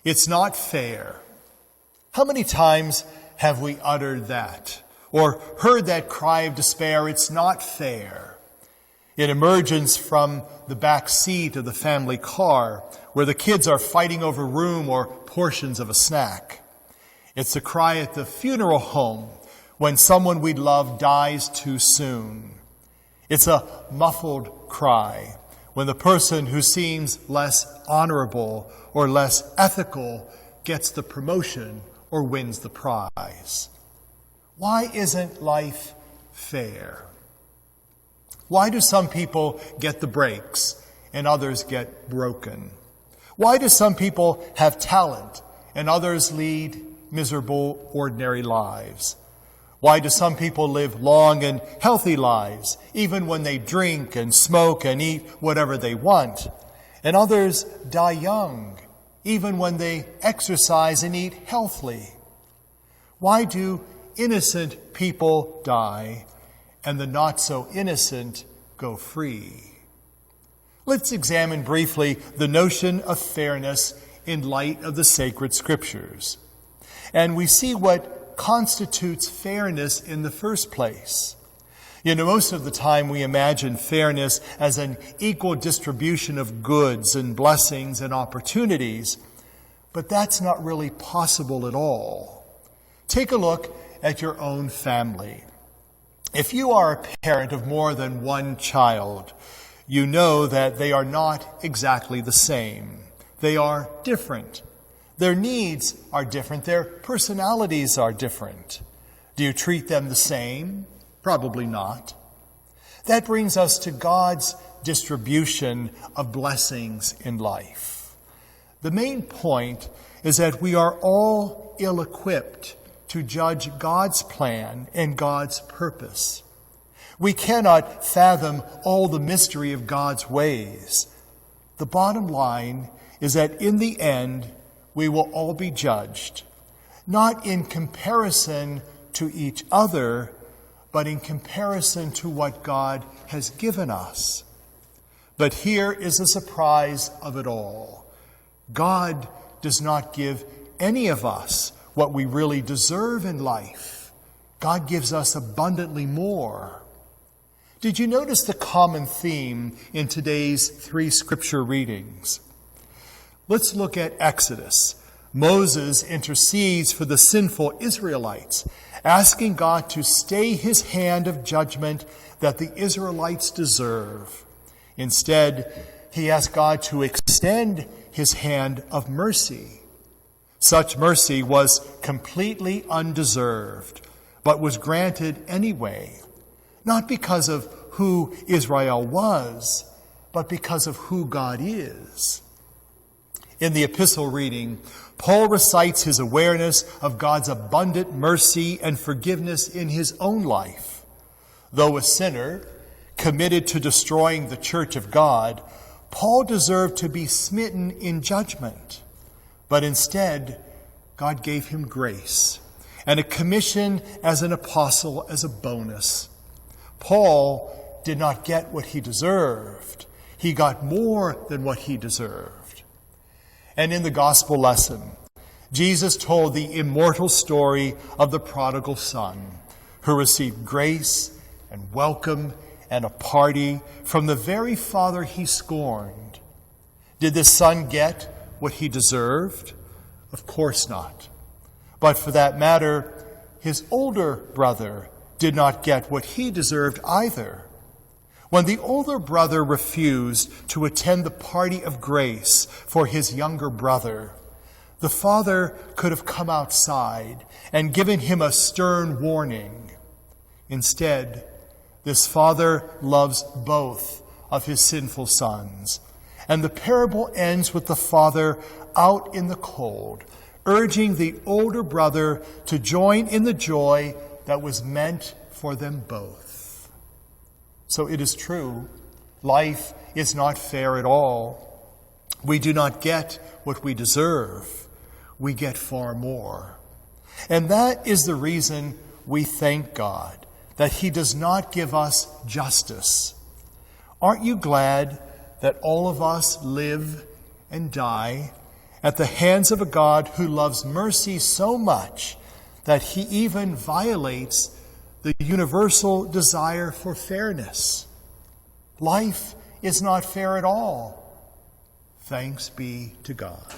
It's not fair. How many times have we uttered that or heard that cry of despair? It's not fair. It emerges from the back seat of the family car where the kids are fighting over room or portions of a snack. It's a cry at the funeral home when someone we love dies too soon. It's a muffled cry when the person who seems less honorable or less ethical gets the promotion or wins the prize. Why isn't life fair? Why do some people get the breaks and others get broken? Why do some people have talent and others lead miserable, ordinary lives? Why do some people live long and healthy lives, even when they drink and smoke and eat whatever they want? And others die young, even when they exercise and eat healthily? Why do innocent people die and the not-so-innocent go free? Let's examine briefly the notion of fairness in light of the sacred scriptures. And we see what constitutes fairness in the first place. Most of the time we imagine fairness as an equal distribution of goods and blessings and opportunities, but that's not really possible at all. Take a look at your own family. If you are a parent of more than one child, you know that they are not exactly the same. They are different. Their needs are different. Their personalities are different. Do you treat them the same? Probably not. That brings us to God's distribution of blessings in life. The main point is that we are all ill-equipped to judge God's plan and God's purpose. We cannot fathom all the mystery of God's ways. The bottom line is that in the end, we will all be judged, not in comparison to each other, but in comparison to what God has given us. But here is the surprise of it all. God does not give any of us what we really deserve in life. God gives us abundantly more. Did you notice the common theme in today's 3 scripture readings? Let's look at Exodus. Moses intercedes for the sinful Israelites, asking God to stay his hand of judgment that the Israelites deserve. Instead, he asks God to extend his hand of mercy. Such mercy was completely undeserved, but was granted anyway, not because of who Israel was, but because of who God is. In the epistle reading, Paul recites his awareness of God's abundant mercy and forgiveness in his own life. Though a sinner, committed to destroying the church of God, Paul deserved to be smitten in judgment. But instead, God gave him grace and a commission as an apostle as a bonus. Paul did not get what he deserved. He got more than what he deserved. And in the gospel lesson, Jesus told the immortal story of the prodigal son who received grace and welcome and a party from the very father he scorned. Did this son get what he deserved? Of course not. But for that matter, his older brother did not get what he deserved either. When the older brother refused to attend the party of grace for his younger brother, the father could have come outside and given him a stern warning. Instead, this father loves both of his sinful sons. And the parable ends with the father out in the cold, urging the older brother to join in the joy that was meant for them both. So it is true, life is not fair at all. We do not get what we deserve. We get far more. And that is the reason we thank God that he does not give us justice. Aren't you glad that all of us live and die at the hands of a God who loves mercy so much that he even violates the universal desire for fairness. Life is not fair at all. Thanks be to God.